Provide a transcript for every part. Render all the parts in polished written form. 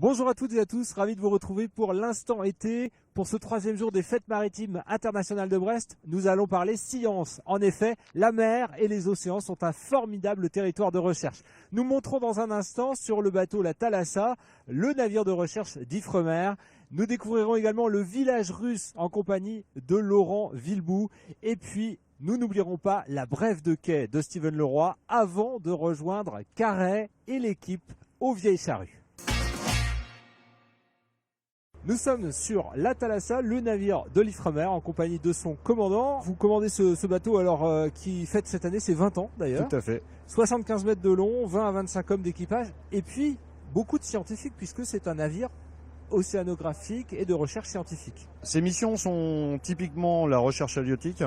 Bonjour à toutes et à tous, ravi de vous retrouver pour l'instant été. Pour ce troisième jour des Fêtes maritimes internationales de Brest, nous allons parler science. En effet, la mer et les océans sont un formidable territoire de recherche. Nous monterons dans un instant sur le bateau la Thalassa, le navire de recherche d'Ifremer. Nous découvrirons également le village russe en compagnie de Laurent Villebout. Et puis, nous n'oublierons pas la brève de quai de Steven Leroy avant de rejoindre Carré et l'équipe aux Vieilles Charrues. Nous sommes sur la Thalassa, le navire de l'Ifremer en compagnie de son commandant. Vous commandez ce bateau alors qui fête cette année ses 20 ans d'ailleurs. Tout à fait. 75 mètres de long, 20 à 25 hommes d'équipage et puis beaucoup de scientifiques puisque c'est un navire océanographique et de recherche scientifique. Ces missions sont typiquement la recherche halieutique.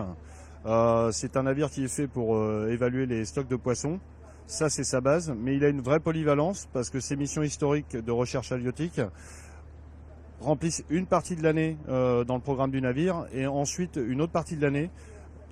C'est un navire qui est fait pour évaluer les stocks de poissons. Ça, c'est sa base, mais il a une vraie polyvalence parce que ces missions historiques de recherche halieutique remplissent une partie de l'année dans le programme du navire et ensuite une autre partie de l'année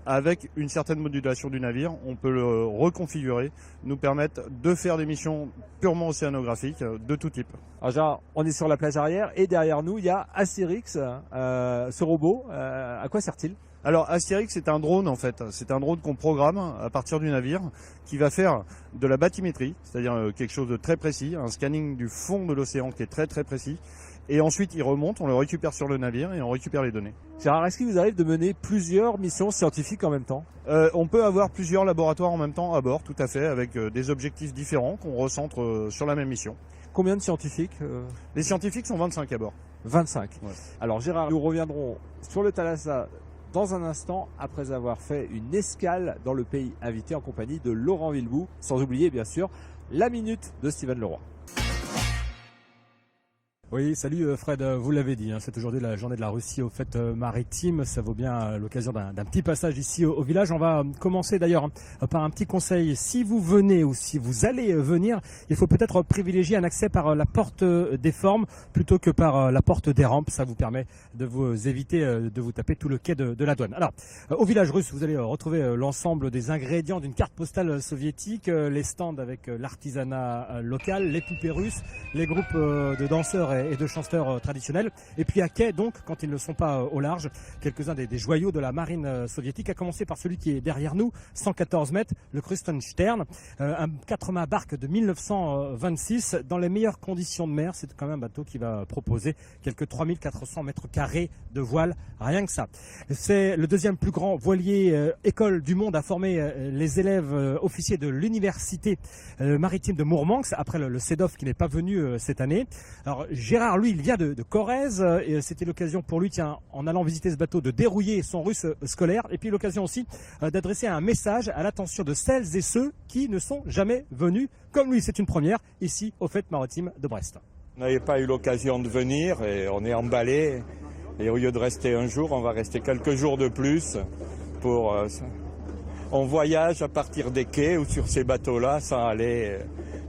avec une certaine modulation du navire. On peut le reconfigurer, nous permettre de faire des missions purement océanographiques de tout type. Alors genre, on est sur la plage arrière et derrière nous, il y a Astérix, ce robot. À quoi sert-il ? Alors Astérix, c'est un drone en fait. C'est un drone qu'on programme à partir du navire qui va faire de la bathymétrie, c'est-à-dire quelque chose de très précis, un scanning du fond de l'océan qui est très très précis. Et ensuite, il remonte, on le récupère sur le navire et on récupère les données. Gérard, est-ce qu'il vous arrive de mener plusieurs missions scientifiques en même temps ? On peut avoir plusieurs laboratoires en même temps à bord, tout à fait, avec des objectifs différents qu'on recentre sur la même mission. Combien de scientifiques Les scientifiques sont 25 à bord. 25. Ouais. Alors Gérard, nous reviendrons sur le Thalassa dans un instant après avoir fait une escale dans le pays invité en compagnie de Laurent Villebout, sans oublier bien sûr la minute de Steven Leroy. Oui, salut Fred, vous l'avez dit, c'est aujourd'hui la journée de la Russie aux fêtes maritimes, ça vaut bien l'occasion d'un petit passage ici au village. On va commencer d'ailleurs par un petit conseil, si vous venez ou si vous allez venir, il faut peut-être privilégier un accès par la porte des formes plutôt que par la porte des rampes, ça vous permet de vous éviter de vous taper tout le quai de la douane. Alors, au village russe, vous allez retrouver l'ensemble des ingrédients d'une carte postale soviétique, les stands avec l'artisanat local, les poupées russes, les groupes de danseurs et de chanteurs traditionnels. Et puis à quai, donc, quand ils ne sont pas au large, quelques-uns des joyaux de la marine soviétique, à commencer par celui qui est derrière nous, 114 mètres, le Krusenstern, un 4-mâts barque de 1926, dans les meilleures conditions de mer. C'est quand même un bateau qui va proposer quelques 3400 mètres carrés de voile, rien que ça. C'est le deuxième plus grand voilier école du monde à former les élèves officiers de l'université maritime de Mourmansk, après le CEDOF qui n'est pas venu cette année. Alors Gérard, lui, il vient de Corrèze et c'était l'occasion pour lui, tiens, en allant visiter ce bateau, de dérouiller son russe scolaire et puis l'occasion aussi d'adresser un message à l'attention de celles et ceux qui ne sont jamais venus, comme lui, c'est une première, ici aux Fêtes maritimes de Brest. On n'avait pas eu l'occasion de venir et on est emballé. Et au lieu de rester un jour, on va rester quelques jours de plus pour... on voyage à partir des quais ou sur ces bateaux-là sans aller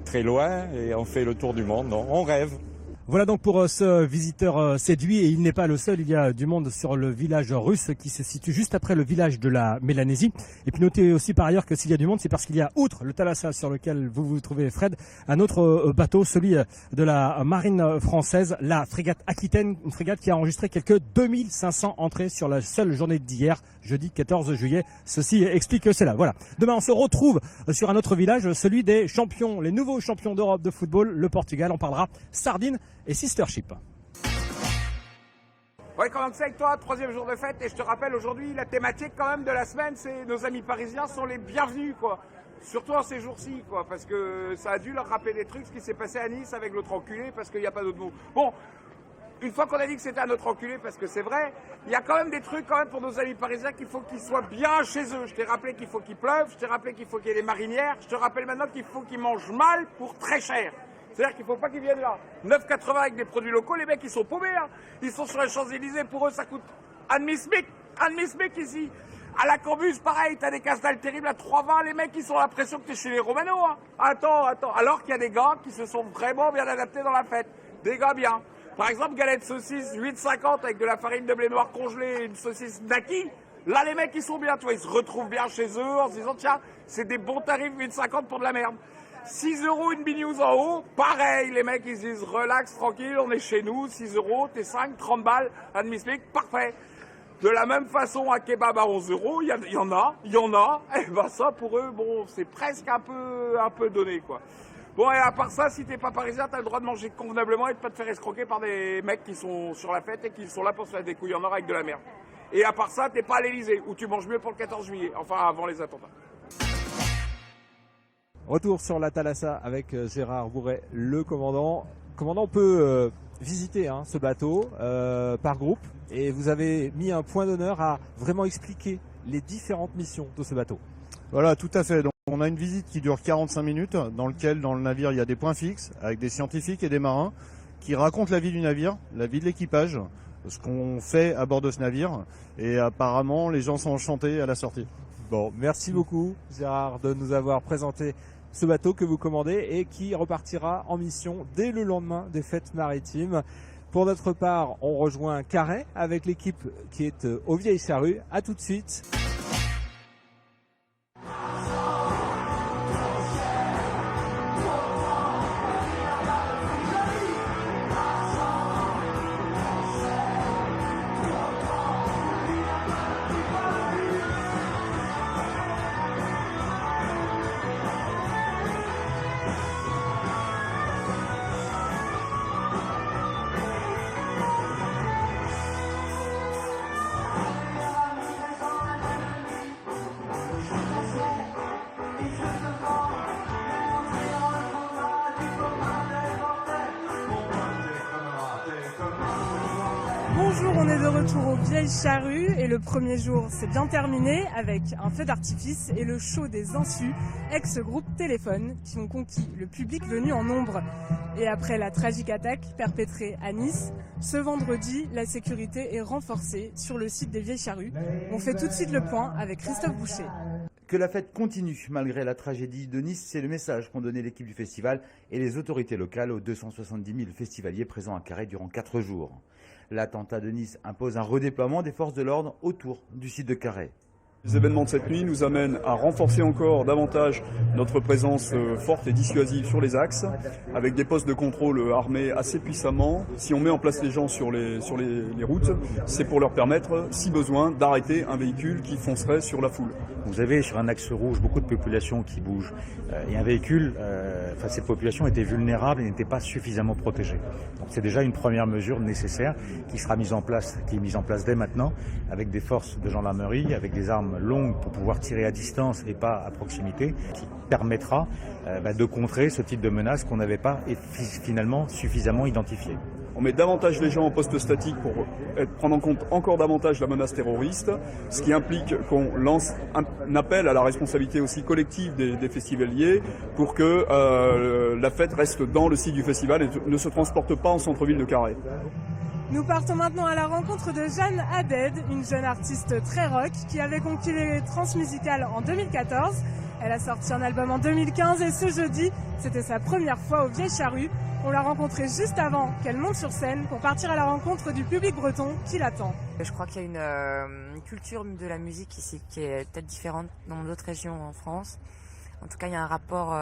très loin et on fait le tour du monde. Non, on rêve. Voilà donc pour ce visiteur séduit, et il n'est pas le seul, il y a du monde sur le village russe qui se situe juste après le village de la Mélanésie. Et puis notez aussi par ailleurs que s'il y a du monde, c'est parce qu'il y a, outre le Thalassa sur lequel vous vous trouvez Fred, un autre bateau, celui de la marine française, la frégate Aquitaine, une frégate qui a enregistré quelques 2500 entrées sur la seule journée d'hier, jeudi 14 juillet. Ceci explique cela. Voilà. Demain, on se retrouve sur un autre village, celui des champions, les nouveaux champions d'Europe de football, le Portugal. On parlera sardines et sistership. Ouais, comment c'est avec toi, troisième jour de fête, et je te rappelle aujourd'hui, la thématique quand même de la semaine, c'est nos amis parisiens sont les bienvenus, quoi. Surtout en ces jours-ci, quoi, parce que ça a dû leur rappeler des trucs, ce qui s'est passé à Nice avec l'autre enculé, parce qu'il n'y a pas d'autre mot. Bon, une fois qu'on a dit que c'était un autre enculé, parce que c'est vrai, il y a quand même des trucs quand même pour nos amis parisiens qu'il faut qu'ils soient bien chez eux. Je t'ai rappelé qu'il faut qu'il pleuve, je t'ai rappelé qu'il faut qu'il y ait des marinières, je te rappelle maintenant qu'il faut qu'ils mangent mal pour très cher. C'est-à-dire qu'il ne faut pas qu'ils viennent là. 9,80 avec des produits locaux, les mecs ils sont paumés. Hein. Ils sont sur les Champs-Élysées, pour eux ça coûte un demi-smic ici. À la Cambus, pareil, t'as des casse-dalles terribles à 3,20, les mecs ils sont à l'impression que t'es chez les Romano. Hein. Attends. Alors qu'il y a des gars qui se sont vraiment bien adaptés dans la fête. Des gars bien. Par exemple, galette saucisse 8,50 avec de la farine de blé noir congelée et une saucisse Naki. Là les mecs ils sont bien, tu vois, ils se retrouvent bien chez eux en se disant tiens, c'est des bons tarifs 8,50 pour de la merde. 6 € une bignouse en haut, pareil, les mecs ils se disent relax, tranquille, on est chez nous, 6 €, t'es 5, 30 balles, admis-smic, parfait. De la même façon, un kebab à 11 €, il y en a, et ben ça pour eux, bon, c'est presque un peu donné quoi. Bon, et à part ça, si t'es pas parisien, t'as le droit de manger convenablement et de pas te faire escroquer par des mecs qui sont sur la fête et qui sont là pour se faire des couilles en or avec de la merde. Et à part ça, t'es pas à l'Elysée, où tu manges mieux pour le 14 juillet, enfin avant les attentats. Retour sur la Thalassa avec Gérard Bourret, le commandant. Commandant, on peut visiter ce bateau par groupe et vous avez mis un point d'honneur à vraiment expliquer les différentes missions de ce bateau. Voilà, tout à fait. Donc, on a une visite qui dure 45 minutes dans lequel, dans le navire, il y a des points fixes avec des scientifiques et des marins qui racontent la vie du navire, la vie de l'équipage, ce qu'on fait à bord de ce navire. Et apparemment, les gens sont enchantés à la sortie. Bon, merci beaucoup Gérard de nous avoir présenté ce bateau que vous commandez et qui repartira en mission dès le lendemain des fêtes maritimes. Pour notre part, on rejoint Carhaix avec l'équipe qui est aux Vieilles Charrues. À tout de suite. Bonjour, on est de retour aux Vieilles Charrues et le premier jour s'est bien terminé avec un feu d'artifice et le show des Insus, ex-groupe Téléphone, qui ont conquis le public venu en nombre. Et après la tragique attaque perpétrée à Nice, ce vendredi, la sécurité est renforcée sur le site des Vieilles Charrues. On fait tout de suite le point avec Christophe Boucher. Que la fête continue malgré la tragédie de Nice, c'est le message qu'ont donné l'équipe du festival et les autorités locales aux 270 000 festivaliers présents à Carhaix durant 4 jours. L'attentat de Nice impose un redéploiement des forces de l'ordre autour du site de Carhaix. Les événements de cette nuit nous amènent à renforcer encore davantage notre présence forte et dissuasive sur les axes, avec des postes de contrôle armés assez puissamment. Si on met en place les gens sur les routes, c'est pour leur permettre, si besoin, d'arrêter un véhicule qui foncerait sur la foule. Vous avez sur un axe rouge beaucoup de populations qui bougent et un véhicule, cette population était vulnérable et n'était pas suffisamment protégée. Donc c'est déjà une première mesure nécessaire qui sera mise en place dès maintenant avec des forces de gendarmerie, avec des armes longues pour pouvoir tirer à distance et pas à proximité, qui permettra de contrer ce type de menace qu'on n'avait pas finalement suffisamment identifié. On met davantage les gens en poste statique pour prendre en compte encore davantage la menace terroriste, ce qui implique qu'on lance un appel à la responsabilité aussi collective des festivaliers pour que la fête reste dans le site du festival et ne se transporte pas en centre-ville de Carhaix. Nous partons maintenant à la rencontre de Jeanne Haddad, une jeune artiste très rock qui avait conquis les transmusicales en 2014. Elle a sorti un album en 2015 et ce jeudi, c'était sa première fois aux Vieilles Charrues. On l'a rencontrée juste avant qu'elle monte sur scène pour partir à la rencontre du public breton qui l'attend. Je crois qu'il y a une culture de la musique ici qui est peut-être différente dans d'autres régions en France. En tout cas, il y a un rapport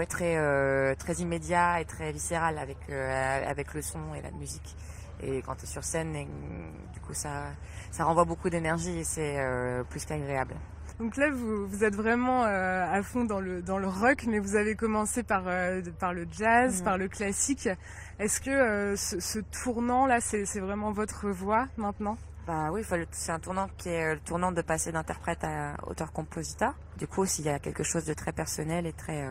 très immédiat et très viscéral avec le son et la musique. Et quand tu es sur scène, du coup, ça renvoie beaucoup d'énergie et c'est plus qu'agréable. Donc là, vous êtes vraiment à fond dans le rock, mais vous avez commencé par le jazz, par le classique. Est-ce que ce tournant-là, c'est vraiment votre voix maintenant ? Bah oui, c'est un tournant qui est le tournant de passer d'interprète à auteur-compositeur. Du coup, s'il y a quelque chose de très personnel et très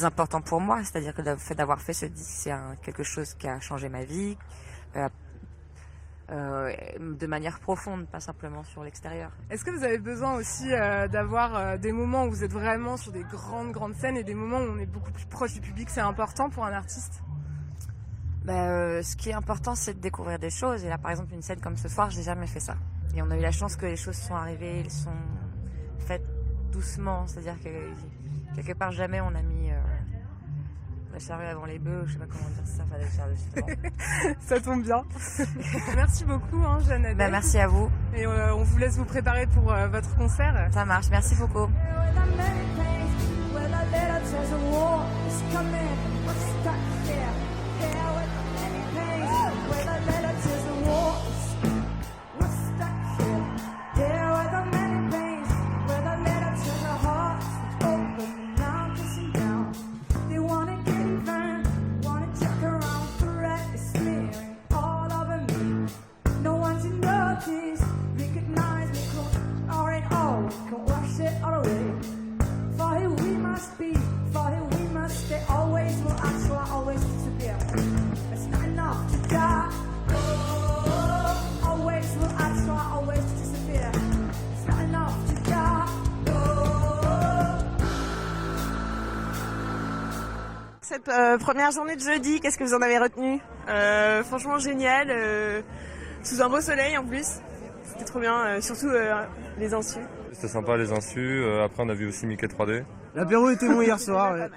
important pour moi, c'est-à-dire que le fait d'avoir fait ce disque, c'est quelque chose qui a changé ma vie. De manière profonde, pas simplement sur l'extérieur. Est-ce que vous avez besoin aussi d'avoir des moments où vous êtes vraiment sur des grandes scènes et des moments où on est beaucoup plus proche du public? C'est important pour un artiste? Ce qui est important, c'est de découvrir des choses. Et là, par exemple, une scène comme ce soir, j'ai jamais fait ça. Et on a eu la chance que les choses sont arrivées, elles sont faites doucement. C'est-à-dire que quelque part, jamais on a mis la charrue avant les bœufs, je sais pas comment dire ça, enfin, la charrue, Ça tombe bien. Merci beaucoup, hein, Jeanne Adèle. Bah, merci à vous. Et on vous laisse vous préparer pour votre concert. Ça marche, merci beaucoup. Cette première journée de jeudi, qu'est-ce que vous en avez retenu? Franchement génial, sous un beau soleil en plus, c'était trop bien, surtout les insus. C'était sympa les insus, après on a vu aussi Mickey 3D. L'apéro était bon hier soir. Ouais.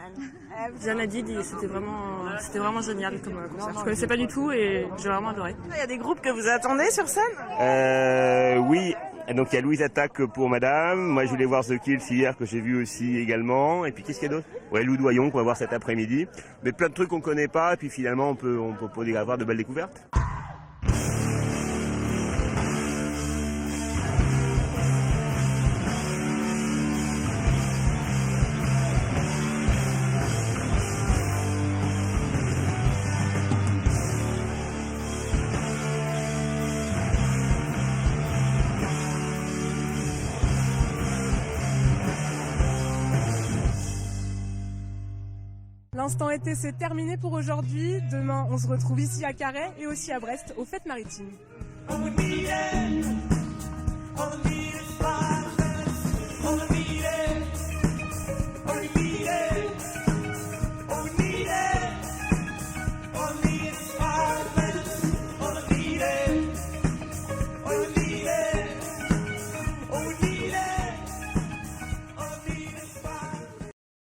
Jeanne a dit c'était vraiment génial comme concert. Je connaissais pas du tout et j'ai vraiment adoré. Il y a des groupes que vous attendez sur scène? Oui. Donc il y a Louise Attaque pour Madame, moi je voulais voir The Kills hier que j'ai vu aussi également, et puis qu'est-ce qu'il y a d'autre? Ouais, Lou Doyon qu'on va voir cet après-midi, mais plein de trucs qu'on connaît pas, et puis finalement on peut avoir de belles découvertes. L'instant été, c'est terminé pour aujourd'hui. Demain, on se retrouve ici à Carhaix et aussi à Brest, aux Fêtes Maritimes. On the meeting,